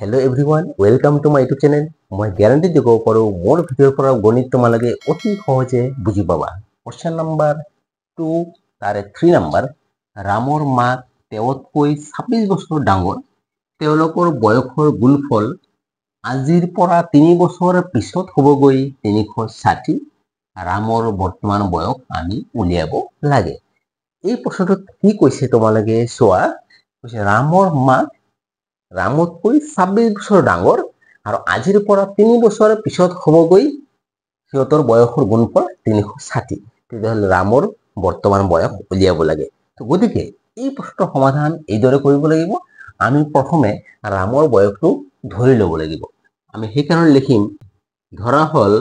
hello everyone welcome to my YouTube channel मैं guarantee দিব পাৰো মোৰ ভিডিঅ'ৰ পৰা গণিত তোমালোকে অতি সহজে বুজি পাবা क्वेश्चन नंबर 2 তাৰে 3 নম্বৰ ৰামৰ মাক তেওঁতকৈ 26 বছৰ ডাঙৰ তেওঁলোকৰ বয়সৰ গুণফল আজিৰ পৰা 3 বছৰ পিছত হ'বগৈ 360 ৰামৰ বৰ্তমান বয়স আমি উলিয়াব লাগে এই প্ৰশ্নটোত কি কৈছে তোমালোকে চোৱা কৈছে ৰামৰ মাক ৰামতকৈ 26 বছৰ ডাঙৰ আৰু আজিৰ পৰা 3 বছৰ পিছত হ'বগৈ সিহঁতৰ বয়সৰ গুণফল 360 তেতিয়াহ'লে ৰামৰ বৰ্তমান বয়স উলিয়াব লাগে তো গতিকে এই প্ৰশ্নৰ সমাধান এইদৰে কৰিব লাগিব আমি প্ৰথমে ৰামৰ বয়সটো ধৰি ল'ব লাগিব আমি সেই কাৰণে লিখিম ধৰা হল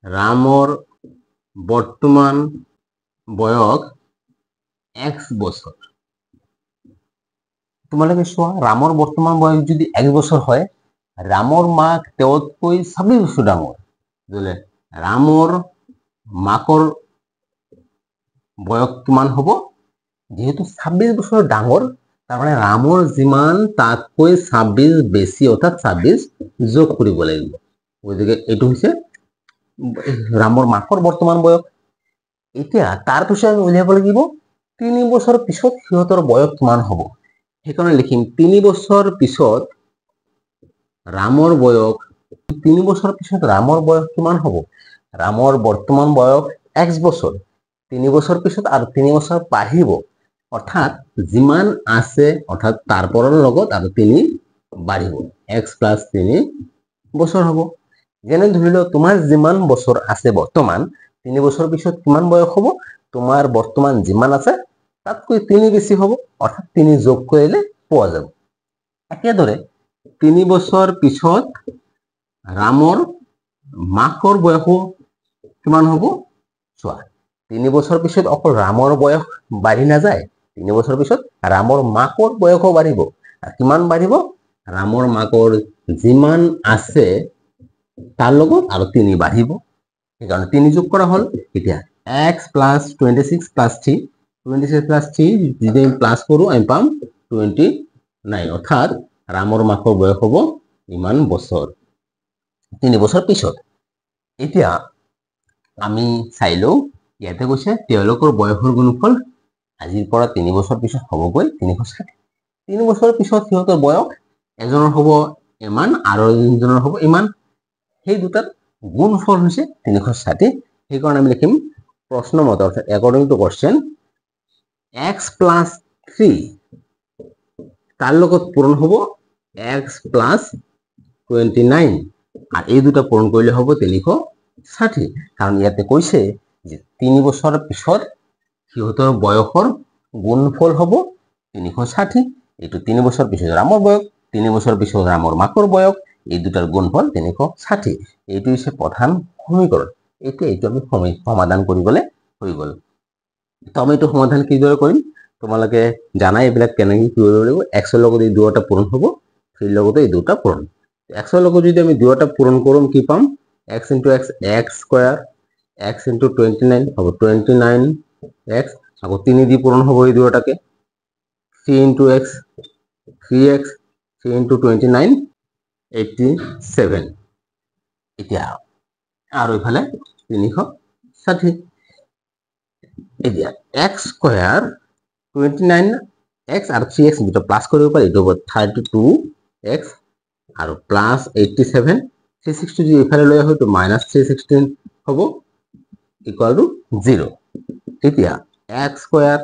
ৰামৰ বৰ্তমান বয়স x বছৰ তোমালোকে চোৱা ৰামৰ বৰ্তমান বয়স যদি 1 বছৰ হয় ৰামৰ মাক তেওঁতকৈ 26 বছৰ ডাঙৰ যেনে ৰামৰ মাকৰ বয়স কিমান হ'ব যেহেতু 26 বছৰ ডাঙৰ তাৰ মানে ৰামৰ যিমান তাতকৈ 26 বেছি অৰ্থাৎ 26 যোগ কৰিব লাগিব গতিকে এটো হৈছে ৰামৰ মাকৰ বৰ্তমান বয়স এতিয়া তাৰ পিছত আমি উলিয়াব লাগিব 3 বছৰ পিছত সিহঁতৰ বয়স কিমান হ'ব সেইকাৰণে লিখিম 3 বছৰ পিছত ৰামৰ বয়স 3 বছৰ পিছত ৰামৰ বয়স কিমান হ'ব ৰামৰ বৰ্তমান বয়স x বছৰ 3 বছৰ পিছত আৰু 3 বছৰ বাঢ়িব অৰ্থাৎ যিমান আছে অৰ্থাৎ তাৰ পৰৰ লগত আৰু 3 বাঢ়িব x + 3 বছৰ হ'ব যেনে ধৰিলো তোমাৰ যিমান বছৰ আছে বৰ্তমান 3 বছৰ পিছত কিমান বয়স হ'ব তোমাৰ বৰ্তমান যিমান আছে তাতকৈ 3 বেছি হ'ব অৰ্থাৎ 3 যোগ কৰিলে পোৱা যাব একেদৰে 3 বছৰ পিছত ৰামৰ মাকৰ বয়স কিমান হ'ব চোৱা 3 বছৰ পিছত অকল ৰামৰ বয়স বাঢ়ি না যায় 3 বছৰ পিছত ৰামৰ মাকৰ বয়সও বাঢ়িব আৰু কিমান বাঢ়িব ৰামৰ মাকৰ যিমান আছে তাৰ লগত আৰু 3 বাঢ়িব সেইকাৰণে 3 যোগ কৰা হল এতিয়া x + 26 + 3 26 + 3 যদি আমি প্লাস কৰো আমি পাম 29 অৰ্থাৎ ৰামৰ মাকৰ বয়স হ'ব ইমান বছৰ 3 বছৰ পিছত এতিয়া আমি চাইলো ইয়াতে কৈছে তেওঁলোকৰ বয়সৰ গুণফল আজিৰ পৰা 3 বছৰ পিছত হ'বগৈ 360 3 বছৰ পিছত সিহঁতৰ বয়স এজনৰ হ'ব ইমান আৰু এজনৰ হ'ব ইমান সেই দুটাৰ গুণফল হৈছে 360 সেইকাৰণে আমি লিখিম প্ৰশ্ন মতে অৰ্থাৎ according to question x + 3 তার লগত পূরণ হবো x + 29 আর এই দুটা পূরণ করলে হবো 360 কারণ ইয়াতে কইছে যে 3 বছর পিছত সিহঁতৰ বয়সৰ গুণফল হবো 360 এটো 3 বছৰ পিছত ৰামৰ বয়স 3 বছৰ পিছত ৰামৰ মাকৰ বয়স এই দুটাৰ গুণফল 360 এইটো হৈছে প্ৰধান সমীকৰণ এইটো আমি সমাধান কৰিবলৈ হৈ গল তো আমি এইটো সমাধান কিদৰে কৰিম তোমালোকে জানাই এইবিলাক কেনেকৈ কৰিব লাগিব x ৰ লগত এই দুটা পূৰণ হ'ব 3 ৰ লগত এই দুটা পূৰণ x ৰ লগত যদি আমি দুটা পূৰণ কৰোম কি পাম x * x x square x * 29 হ'ব 29x আকৌ 3 দি পূৰণ হ'ব এই দুটাকে 3 * x 3x 3 * 29 87 এতিয়া আৰু ইফালে 360 এতিয়া x স্কয়াৰ 29x আৰু 3x দুটা প্লাস কৰিব পাৰি এটো 32x আৰু প্লাস 87 360 যদি এফালে লৈ হয় তো -316 হ'ব ইকুয়াল টু 0 এতিয়া x square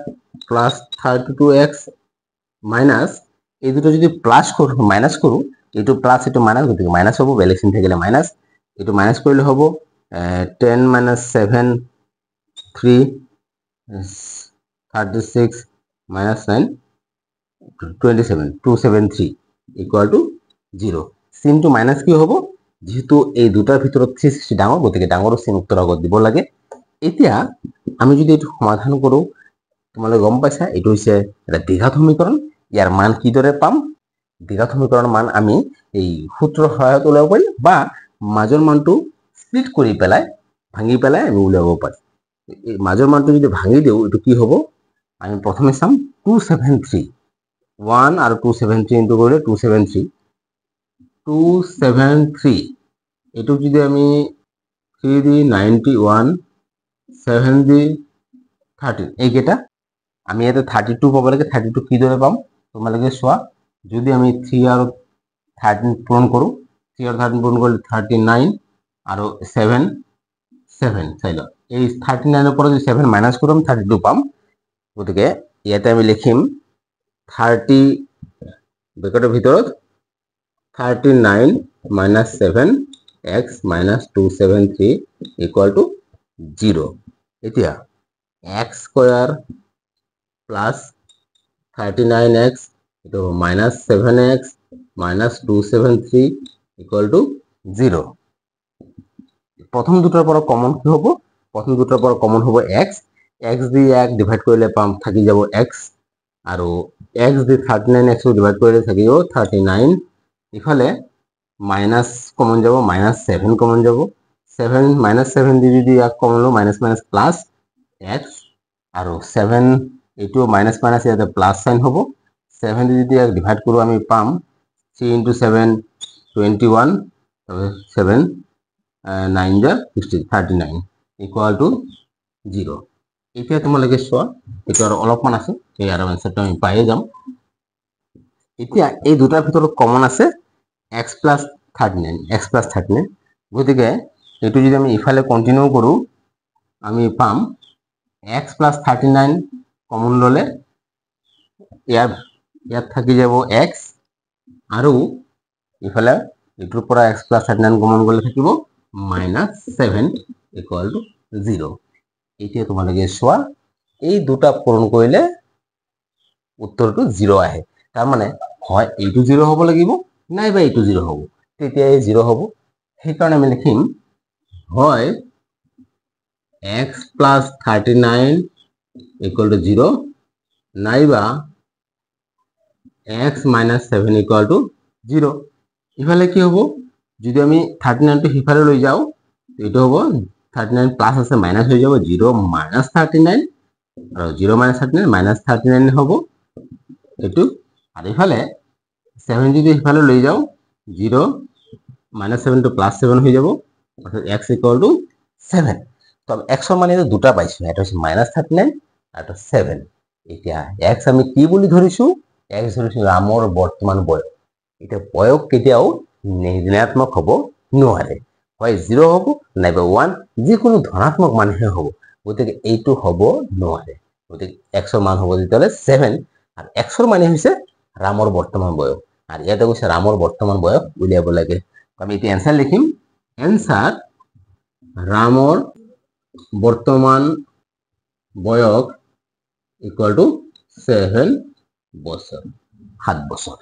plus 32x minus এই দুটো যদি প্লাস কৰো মাইনাস কৰো এটো প্লাস এটো মাইনাস গতিকে মাইনাস হ'ব বেলেগ চিন থাকিলে মাইনাস এটো মাইনাস কৰিলে হ'ব 10 - 7 3 36 minus 9 27 273 equal to 0 sin to minus কি হ'ব যেহেতু এই দুটাৰ ভিতৰত 360 ডাঙৰ গতিকে ডাঙৰ চিন উত্তৰ আগত দিব লাগে এতিয়া আমি যদি এটো সমাধান কৰো তোমালোকে গম পাইছা এটো হৈছে এটা দ্বিঘাত সমীকৰণ ইয়াৰ মান কি দৰে পাম দ্বিঘাত সমীকৰণৰ মান আমি এই সূত্ৰৰ সহায়ত উলিয়াব পাৰি বা মাজৰ মানটো স্প্লিট কৰি পেলাই ভাঙি পেলাই আমি উলিয়াব পাৰি এই মাজৰ মানটো যদি ভাঙি দিও এটো কি হ'ব আমি প্রথমে সাম 273 1 আর 273 ইনটু করলে 273 273 এইটো যদি আমি 3 দি 91 7 দি 13 এইকেইটা আমি ইয়াতে 32 পাব লাগে 32 কিদৰে পাম তোমালোকে চোৱা যদি আমি 3 আৰু 13 পূৰণ কৰো 3 আৰু 13 পূৰণ কৰিলে 39 আৰু 7 চাই লওক এই 39 ৰ পৰা যদি 7 মাইনাস কৰিম 32 পাম গতিকে ইয়াতে আমি লিখিম 30 ব্ৰেকেটৰ ভিতৰত 39 minus 7x minus 273 equal to 0 এতিয়া x square plus 39x itu minus 7x minus 273 equal to 0 প্রথম দুটাৰ পৰা কমন কি হ'ব প্ৰথম দুটাৰ পৰা কমন হ'ব x x দি 1 ডিভাইড কৰিলে পাম থাকি যাব x আৰু x দি 39x ডিভাইড কৰিলে থাকি যাব 39 ইফালে মাইনাস কমন যাব মাইনাস 7 কমন যাব 7 মাইনাস 7 দি যদি এক কমন লো মাইনাস মাইনাস প্লাস x আৰু 7 এটো মাইনাস মাইনাস ইয়াতে প্লাস সাইন হ'ব 7 দি যদি এক ডিভাইড কৰো আমি পাম 3 into 7 21 তবে 7 9 যা 39 equal to 0 এতিয়া তোমালোকে চোৱা এটা আৰু অলপমান আছে এই আৰু আনসাৰটা আমি পাইয়ে যাম এতিয়া এই দুটাৰ ভিতৰত কমন আছে x plus 39 গতিকে এটো যদি আমি ইফালে কন্টিনিউ কৰো আমি পাম x plus 39 কমন ললে ইয়াত থাকি যাব x আৰু ইফালে এটোৰ পৰা x plus 39 কমন গলে থাকিব -7 equal to 0 এতিয়া তোমালোকে চোৱা এই দুটা পূৰণ কৰিলে উত্তৰটো 0 আহে তাৰ মানে হয় এইটো 0 হ'ব লাগিব নাইবা এইটো 0 হ'ব তেতিয়া এই 0 হ'ব সেই কাৰণে আমি লিখিম হয় x plus 39 equal to 0 নাইবা x minus 7 equal to 0 ইফালে কি হ'ব যদি আমি 39 টো হিফালে লৈ যাও এটো হ'ব 39 প্লাস আছে মাইনাস হৈ যাব 0 minus 39 আৰু 0 minus 39 minus 39 হ'ব এটো আৰু ইফালে 7 যদি হিফালে লৈ যাও 0 minus 7 to plus 7 হৈ যাব অর্থাৎ x equal to 7 তো x এর মানে দুটা পাইছো এটা হচ্ছে -39 আর এটা 7 এতিয়া x আমি কি বলি ধৰিছো x ধৰিছো ৰামৰ বৰ্তমান বয়স এটা বয়স কেতিয়াও ঋণাত্মক হ'ব নোৱাৰে হয় 0 হ'ব নাইবা 1 যিকোনো ধনাত্মক মানহে হ'ব গতিকে এইটো হ'ব নোৱাৰে গতিকে x এৰ মান হ'ব তেতিয়ালে 7 আৰ x এৰ মানে হৈছে ৰামৰ বৰ্তমান বয়স আৰ ইয়াতে কৈছে ৰামৰ বৰ্তমান বয়স উলিয়াব লাগে আমি এটি অ্যান্সাৰ লিখিম অ্যান্সাৰ ৰামৰ বৰ্তমান বয়স ইকুয়াল টু 7 বছর 7 বছর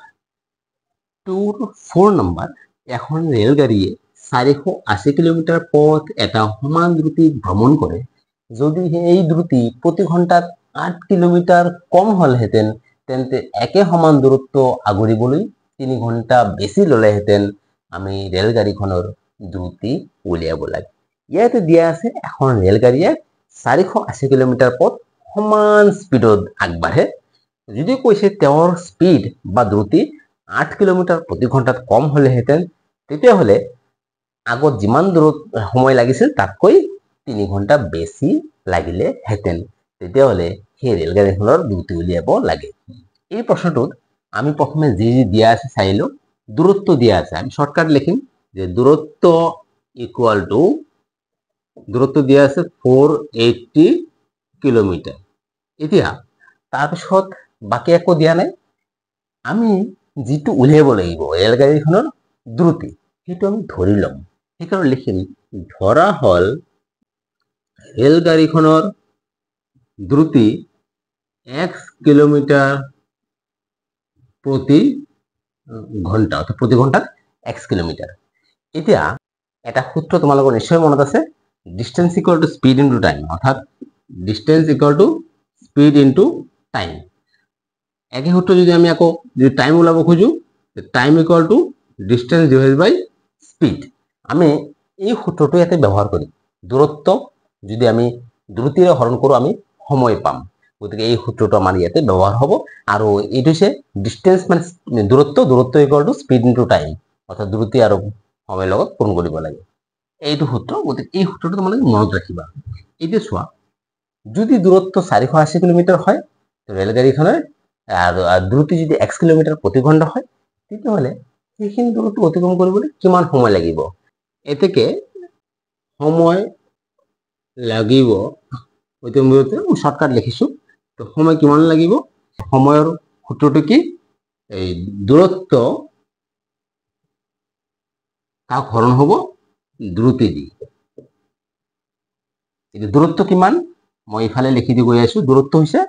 4 নাম্বার এখন রেলগাড়িয়ে 480 কিলোমিটার পথ এটা সমান দ্রুতি ভ্রমণ করে যদি এই দ্রুতি প্রতি ঘন্টাত 8 কিলোমিটার কম হলহেতেন তেন্তে একে সমান দূরত্ব আগুৰিবলৈ 3 ঘন্টা বেছি ললেহেতেন আমি ৰেলগাড়ীখনৰ দ্ৰুতি উলিয়াব লাগে ইয়াতে দিয়া আছে এখন ৰেলগাড়ীয়ে 480 কিলোমিটাৰ পথ সমান স্পিডত আগবাঢ়ে যদি কৈছে তেওঁৰ স্পিড বা দ্ৰুতি 8 কিলোমিটাৰ প্ৰতি ঘন্টাত কম হলেহেতেন তেতিয়া হলে আগত যিমান দূৰত সময় লাগিছিল তাতকৈ 3 ঘন্টা বেছি লাগিলে হেতেন তেতিয়া হলে সেই ৰেলগাড়ীখনৰ দ্ৰুতি উলিয়াব লাগে এই প্ৰশ্নটোত আমি প্ৰথমে যি দিয়া আছে চাইলো দূৰত্ব দিয়া আছে আমি শৰ্টকাট লিখিম যে দূৰত্ব ইকুয়াল টু দূৰত্ব দিয়া আছে 480 কিলোমিটাৰ এতিয়া তাৰপিছত বাকি একো দিয়া নাই আমি যেটো উলিয়াব লাগিব ৰেলগাড়ীখনৰ দ্ৰুতি সেইটো আমি ধৰি লম সেইকাৰণে লিখিম ধৰা হল ৰেলগাড়ীখনৰ দ্ৰুতি x কিলোমিটাৰ প্ৰতি ঘন্টা অৰ্থাৎ প্ৰতি ঘন্টা x কিলোমিটাৰ এতিয়া এটা সূত্ৰ তোমালোকৰ নিশ্চয় মনত আছে distance equal to speed into time অর্থাৎ distance equal to speed into time একই সূত্র যদি আমি আকৌ যদি টাইম ওলাব খুঁজো time equal to distance divide by speed আমি এই সূত্রটো ইয়াতে ব্যবহার করি দূরত্ব যদি আমি দ্ৰুতিৰে হৰণ কৰো আমি সময় পাম গতিকে এই সূত্ৰটো আমাৰ ইয়াতে ব্যবহাৰ হ'ব আৰু এইটো হৈছে ডিসটেন্স মানে দূৰত্ব equal to speed into time অৰ্থাৎ দ্ৰুতি আৰু সময়ৰ লগত পূৰণ কৰিব লাগে এইটো সূত্ৰ গতিকে এই সূত্ৰটো তোমালোকে মনত ৰাখিবা এতিয়া চোৱা যদি দূৰত্ব 480 কিলোমিটাৰ হয় ৰেলগাড়ীখনৰ আৰু দ্ৰুতি যদি x কিলোমিটাৰ প্ৰতি ঘণ্টা হয় তেতিয়াহ'লে সেইখিনি দূৰত্ব অতিক্ৰম কৰিবলৈ কিমান সময় লাগিব এতেকে সময় লাগিব ইতিমধ্যে শৰ্টকাট লিখিছো তো সময় কিমান লাগিব সময়ৰ সূত্ৰটো কি এই দূৰত্ব কাক হৰণ হ'ব দ্ৰুতি দি এই দূৰত্ব কিমান মই ইফালে লিখি দি গৈ আছো দূৰত্ব হৈছে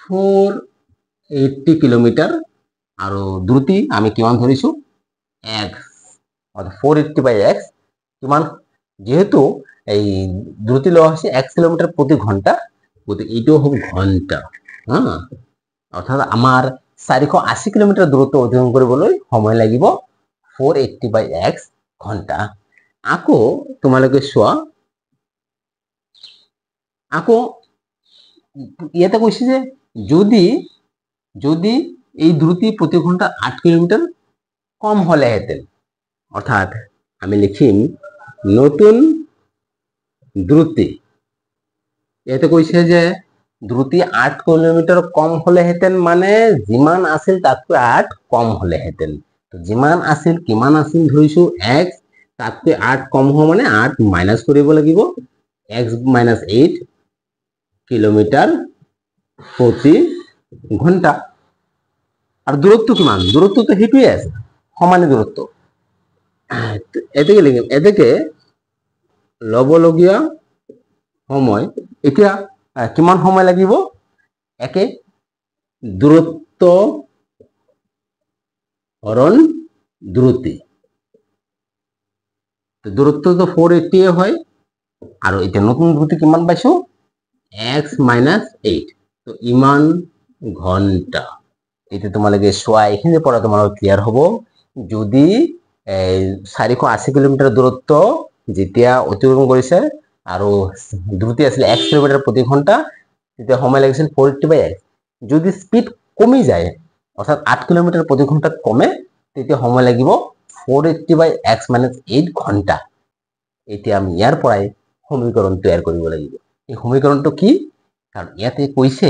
480 কিলোমিটাৰ আৰু দ্ৰুতি আমি কিমান ধৰিছো x অর্থাৎ 480 বাই x কিমান যেহেতু এই দ্রুতি লওয়া হয়েছে 1 কিলোমিটার প্রতি ঘন্টা গতিকে এইটাও হবে ঘন্টা হ্যাঁ অর্থাৎ আমার 480 কিলোমিটার দূরত্ব অতিক্রম কৰিবলৈ সময় লাগিব 480 বাই x ঘন্টা আকৌ তোমালোকে চোৱা আকৌ ইয়াতে কৈছে যে যদি এই দ্রুতি প্রতি ঘন্টা 8 কিলোমিটার কম হলেহেঁতেন অর্থাৎ আমি লিখিম নতুন দ্রুতি ইয়াতে কৈছে যে দ্রুতি 8 কিলোমিটার কম হলেহেঁতেন মানে যিমান আছিল তাতকৈ 8 কম হলেহেঁতেন তো যিমান আছিল কিমান আছিল ধৰিছো x তাতকৈ 8 কম হোৱা মানে 8 মাইনাস কৰিব লাগিব x মাইনাস 8 কিলোমিটার প্রতি ঘন্টা আর দূরত্ব কিমান দূরত্ব তো হেতুই আছে সমানে দূরত্ব এদিকে লিখিম এদিকে লবলগীয়া সময় এতিয়া কিমান সময় লাগিব একে দূরত্ব হরণ দ্রুতি তো দূরত্ব তো 480 হয় আর এটা নতুন দ্রুতি কিমান পাইছো x মাইনাস 8 তো ইমান ঘন্টা এটা তোমালোকে চোৱা এইখিনি পৰা তোমালোকৰ ক্লিয়াৰ হ'ব যদি 480 কিলোমিটাৰ দূৰত্ব যেতিয়া অতিক্ৰম কৰিছে আৰু দ্ৰুতি আছিল 1 কিলোমিটাৰ প্ৰতি ঘণ্টা তেতিয়া সময় লাগিছিল 480 বাই x যদি স্পিড কমি যায় অৰ্থাৎ 8 কিলোমিটাৰ প্ৰতি ঘণ্টাত কমে তেতিয়া সময় লাগিব 480 বাই x মাইনাস 8 ঘণ্টা এতিয়া আমি ইয়াৰ পৰাই সমীকৰণ তৈয়াৰ কৰিব লাগিব এই সমীকৰণটো কি কাৰণ ইয়াতে কৈছে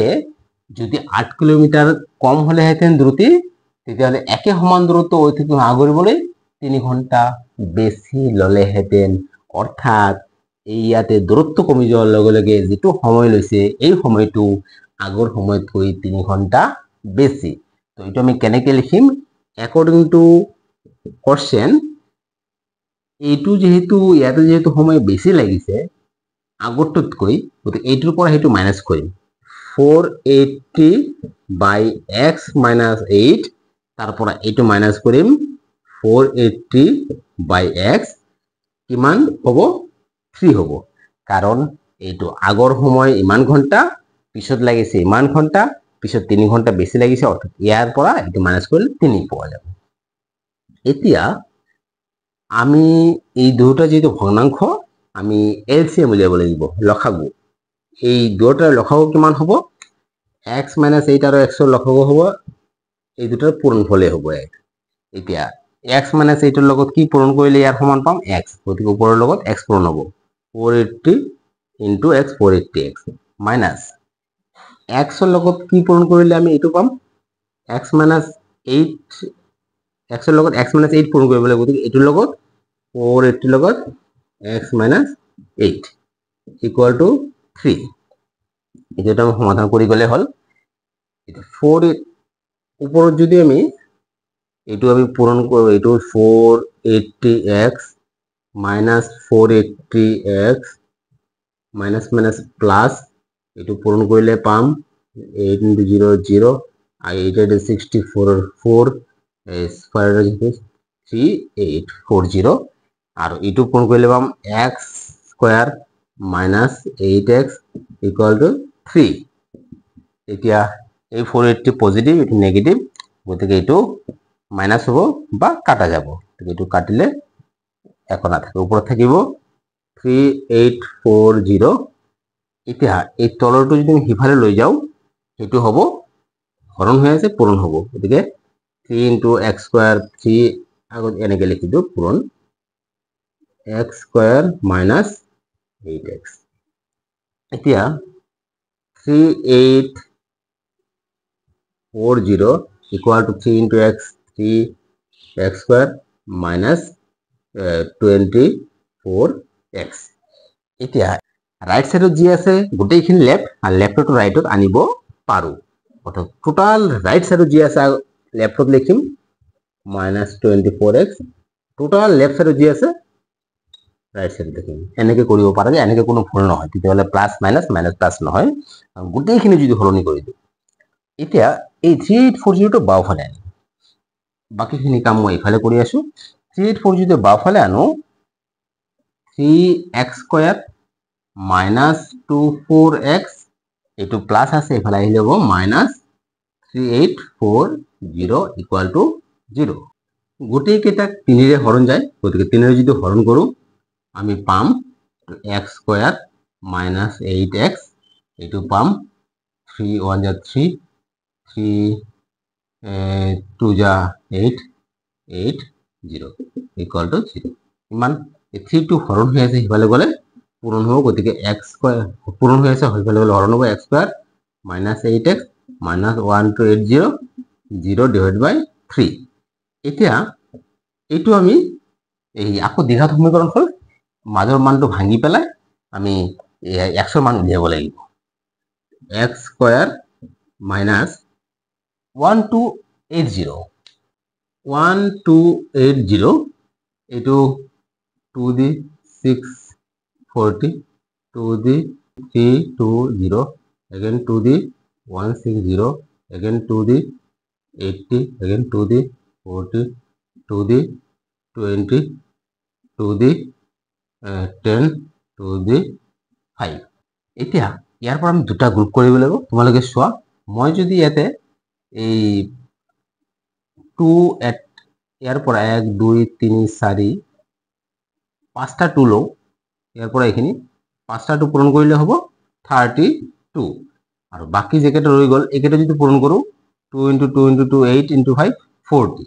যদি 8 কিলোমিটাৰ কম হলেহেঁতেন দ্ৰুতি তেতিয়াহলে একে সমান দূৰত্ব অতিক্ৰম কৰিবলৈ 3 ঘন্টা বেশি ললেহেঁতেন অৰ্থাৎ এই ইয়াতে দূৰত্ব কমি যোৱাৰ লগে লগে যেটো সময় লৈছে এই সময়টো আগৰ সময়তকৈ 3 ঘন্টা বেশি তো এটা আমি কেনেকৈ লিখিম অ্যাকৰ্ডিং টু কোশ্চেন এইটো যেহেতু ইয়াতে যেহেতু সময় বেশি লাগিছে আগৰটোতকৈ গতিকে এইটোৰ পৰা হেতু মাইনাস কৰিম 480 by x minus 8 তাৰপৰে এইটো মাইনাস কৰিম 480 by x কিমান হবো 3 হবো কাৰণ এইটো আগৰ সময় ইমান ঘন্টা পিছত লাগিছে ইমান ঘন্টা পিছত 3 ঘন্টা বেশি লাগিছে অর্থাৎ ইয়াৰ পৰা এইটো মাইনাস কৰিলে 3 পোৱা যাব এতিয়া আমি এই দুটা যেটো ভগ্নাংশ আমি এলসিএম উলিয়াব লাগিব লসাগু এই দুটাৰ লসাগু কিমান হ'ব x minus 8 আৰু x ৰ লসাগু হ'ব এই দুটাৰ পূৰণফলে হ'ব এতিয়া x minus 8 ৰ লগত কি পূৰণ কৰিলে ইয়াৰ সমান পাম x গতিকে ওপৰৰ লগত x পূৰণ হ'ব 480 into x 480x minus x ৰ লগত কি পূৰণ কৰিলে আমি এইটো পাম x minus 8 x ৰ লগত x minus 8 পূৰণ কৰিব লাগিব গতিকে এইটোৰ লগত 480 লগত x minus 8 equal to 3 এটা আমি সমাধান কৰি গলে হল এটা 4 উপৰত যদি আমি এইটো আমি পূৰণ কৰো এইটো 480x minus 480x minus minus plus এইটো পূৰণ কৰিলে পাম 8 into 0 0 864 4 square 3840 আৰু এইটো পূৰণ কৰিলে পাম x square minus 8x equal to 3 এতিয়া এই 480 পজিটিভ এটো নেগেটিভ গতিকে এটো মাইনাস হ'ব বা কাটা যাব এটো কাটিলে একো না থাকে উপৰত থাকিব 3840 এতিয়া এই তলৰটো যদি আমি হিফালে লৈ যাও এটো হ'ব হৰণ হৈ আছে পূৰণ হ'ব গতিকে 3 into x square 3 আগত এনেকৈ লিখি দিওঁ পূৰণ x স্কয়ার মাইনাস 8x এতিয়া 3840 equal to 3 into x 3x square minus 24x এতিয়া রাইট সাইডত যি আছে গোটেইখিনি লেফট আর লেফটত রাইটত আনিব পাৰো অর্থাৎ টোটাল রাইট সাইডত যি আছে লেফটত লিখিম minus 24x টোটাল লেফট সাইডত যি আছে রাইট সাইডত লিখিম এনেকৈ কৰিব পাৰা যে এনেকৈ কোনো ভুল নহয় তেতিয়াহলে প্লাস মাইনাস মাইনাস প্লাস নহয় গোটেইখিনি যদি হলনি কৰি দিওঁ এতিয়া এই 3840 টো বাওফালে আনি বাকিখিনি কাম মই ইফালে কৰি আছো 3840 টো বাওফালে আনো 3x স্কয়ার minus 24x এটো প্লাস আছে ইফালে আহিলে হ'ব minus 3840 equal to 0 গোটেই কেইটা 3 ৰে হৰণ যায় গতিকে 3 ৰে যদি হৰণ কৰো আমি পাম x স্কয়ার minus 8x এটো পাম 3 1 যা 3 3 2 যা 8 8 0 equal to 0 ইমান 3 টো হৰণ হৈ আছে ইফালে গলে পূৰণ হ'ব গতিকে x স্কয়াৰ পূৰণ হৈ আছে ইফালে গলে হৰণ হ'ব x square minus 8x minus 1280 0 divided by 3 এতিয়া এইটো আমি এই আকৌ দ্বিঘাত সমীকৰণ হল মাজৰ মানটো ভাঙি পেলাই আমি x ৰ মান উলিয়াব লাগিব x স্কয়ার minus 1280 এইটো 2 দি 640 2 দি 320 again 2 দি 160 again 2 di 80 again 2 di 40 2 di 20 2 di 10 2 di 5 এতিয়া ইয়াৰ পৰা আমি দুটা গ্ৰুপ কৰিব লাগিব তোমালোকে চোৱা মই যদি ইয়াতে এই 2 এট ইয়াৰ পৰা 1 2 3 4 পাঁচটা 2 লও ইয়াৰ পৰা এইখিনি পাঁচটা 2 পূৰণ কৰিলে হ'ব 32 আৰু বাকি যেকেটা ৰৈ গল একেটা যদি পূৰণ কৰো 2 into 2 into 2 8 into 5 40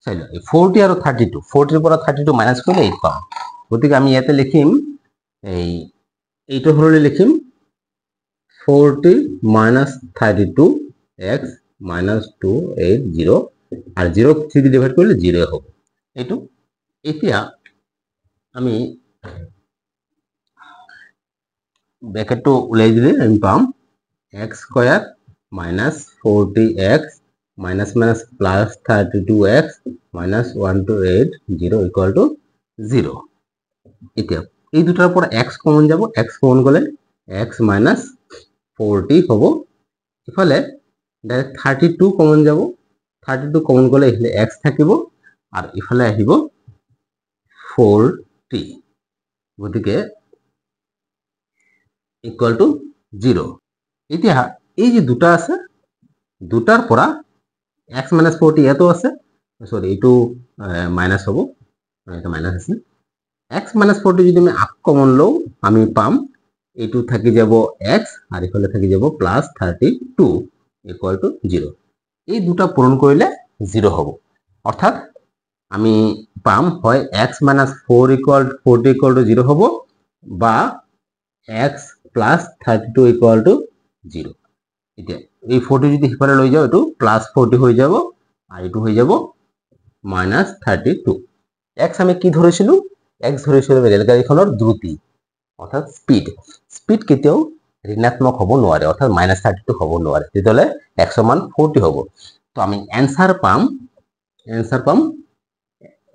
চাইলো 40 আৰু 32 40 ৰ পৰা 32 মাইনাস কৰিলে 8 পাম গতিকে আমি ইয়াতে লিখিম এই এইটো হৰলে লিখিম 40 minus 32 x minus 280 আর 0 3 দিয়ে ডিভাইড করলে 0 হবে এটো এতিয়া আমি ব্র্যাকেটটো উলাই দিলে আমি পাম x square minus 40x minus minus plus 32x minus 1280 equal to 0 এতিয়া এই দুটাৰ পৰা x কমন যাব x কমন গলে x minus 40 হব ইফালে ডাইরেক্ট 32 কমন যাব 32 কমন গলে ইফালে x থাকিব আর ইফালে আহিব 40 গতিকে ইকুয়াল টু 0 এতিয়া এই যে দুটা আছে দুটাৰ পৰা x minus 40 এটো আছে সরি এটো মাইনাস হবো এটা মাইনাস আছে x minus 40 যদি আমি আপ কমন লও আমি পাম এটো থাকি যাব x আর ইফালে থাকি যাব প্লাস 32 ইকুয়াল টু 0 এই দুটা পূরণ কৰিলে 0 হ'ব অর্থাৎ আমি পাম হয় x minus 4 equal 40 equal to 0 হ'ব বা x plus 32 equal to 0 এতিয়া এই 40 যদি হিফালে লৈ যাও এটো প্লাস 40 হৈ যাব আর এটো হৈ যাব minus 32 x আমি কি ধৰিছিলো x ধৰিছিলো ৰেলগাড়ীখনৰ দ্ৰুতি অৰ্থাৎ স্পিড কেতিয়াও ঋণাত্মক হ'ব নোৱাৰে অৰ্থাৎ -32 হ'ব নোৱাৰে তেতিয়ালে x ৰ মান 40 হ'ব তো আমি অ্যানসাৰ পাম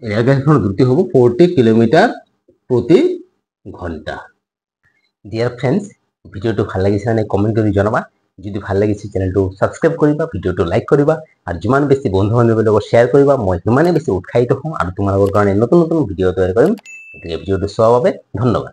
ৰেলগাড়ীখনৰ দ্ৰুতি হ'ব 40 কিলোমিটাৰ প্ৰতি ঘন্টা ডিয়াৰ ফ্ৰেন্ডস ভিডিওটো ভাল লাগিছে নে কমেন্ট কৰি জনাবা যদি ভাল লাগিছে চ্যানেলটো সাবস্ক্ৰাইব কৰিবা ভিডিওটো লাইক কৰিবা আৰু যিমান বেছি বন্ধু বান্ধৱীৰ লগত শেয়াৰ কৰিবা মই সিমানে বেছি উৎসাহিত হ'ম আৰু তোমালোকৰ কাৰণে নতুন নতুন ভিডিও তৈয়াৰ কৰিম গতিকে ভিডিওটো চোৱাৰ বাবে ধন্যবাদ